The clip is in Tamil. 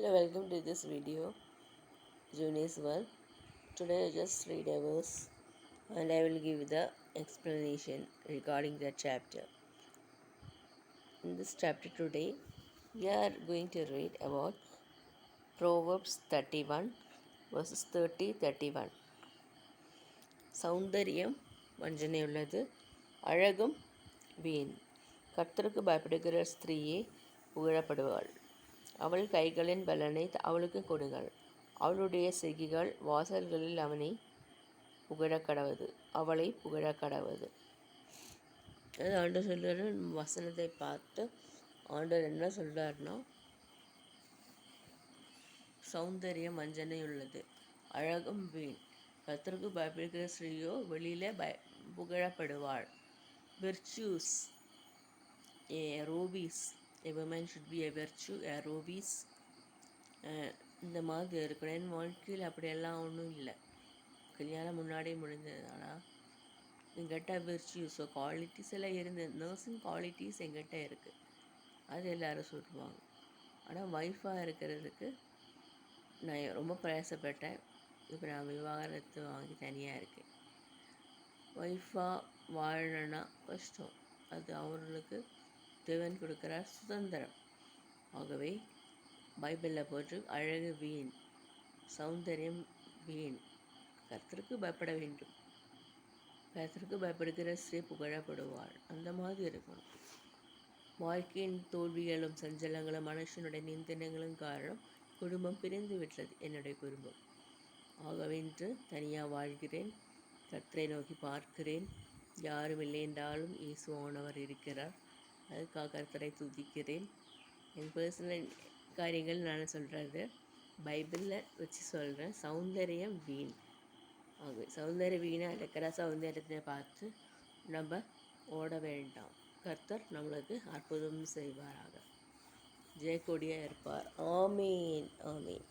Hello, welcome to this video, Junior's World. Today I just read a verse and I will give the explanation regarding that chapter. In this chapter today, we are going to read about Proverbs 31 verses 30-31. சௌந்தரியம் வஞ்சனையுள்ளது, அழகும் வீண். கர்த்தருக்கு பயப்படுகிற ஸ்திரீயே புகழப்படுவாள். அவள் கைகளின் பலனை அவளுக்கு கொடுங்கள். அவளுடைய செய்கைகள் வாசல்களில் அவனை புகழக்கடவது, அவளை புகழக்கடவது. அது ஆண்டவர் சொல்கிறாரு. வசனத்தை பார்த்து ஆண்டவர் என்ன சொல்கிறாருன்னா, சௌந்தரியம் வஞ்சனை உள்ளது, அழகும் வீண். கர்த்தருக்கு பயப்படுகிற ஸ்திரீயோ வெளியில் புகழப்படுவாள். Virtues, a rubies, a woman should be a virtue, a rubies. இந்த மாதிரி இருக்கணும். என் வாழ்க்கையில் அப்படியெல்லாம் ஒன்றும் இல்லை. கல்யாணம் முன்னாடியே முடிஞ்சது. ஆனால் எங்கிட்ட விர்ச்சுஸ் குவாலிட்டிஸ் எல்லாம் இருந்தது. நர்சிங் குவாலிட்டிஸ் எங்கிட்ட இருக்குது, அது எல்லோரும் சொல்லுவாங்க. ஆனால் ஒய்ஃபாக இருக்கிறதுக்கு நான் ரொம்ப பிரயாசப்பட்டேன். இப்போ நான் விவாகரத்து வாங்கி தனியாக இருக்கேன். ஒய்ஃபாக வாழணுன்னா கஷ்டம். அது அவர்களுக்கு தேவன் கொடுக்குற சுதந்திரம். ஆகவே பைபிளில் போட்டு அழகு வீண், சௌந்தரியம் வீண். கர்த்தருக்கு பயப்பட வேண்டும். கர்த்தருக்கு பயப்படுகிற ஸ்ரீ புகழப்படுவாள். அந்த மாதிரி இருக்கணும். வாழ்க்கையின் தோல்விகளும் சஞ்சலங்களும் மனுஷனுடைய நிந்தனங்களும் காரணம் குடும்பம் பிரிந்து விட்டது. என்னுடைய குடும்பம். ஆகவே இன்று தனியாக வாழ்கிறேன். கர்த்தரை நோக்கி பார்க்கிறேன். யாரும் இல்லை என்றாலும் இயேசுவானவர் இருக்கிறார். அதுக்காக கர்த்தரை துதிக்கிறேன். என் பர்சனல் காரியங்கள் நான் சொல்கிறது பைபிளில் வச்சு சொல்கிறேன். சௌந்தரியம் வீண். ஆகவே சௌந்தரிய வீணாக இருக்கிற சௌந்தரியத்தை பார்த்து நம்ம ஓட வேண்டாம். கர்த்தர் நம்மளுக்கு அற்புதம் செய்வாராக. ஜெயக்கொடியாக இருப்பார். ஆமீன், ஆமீன்.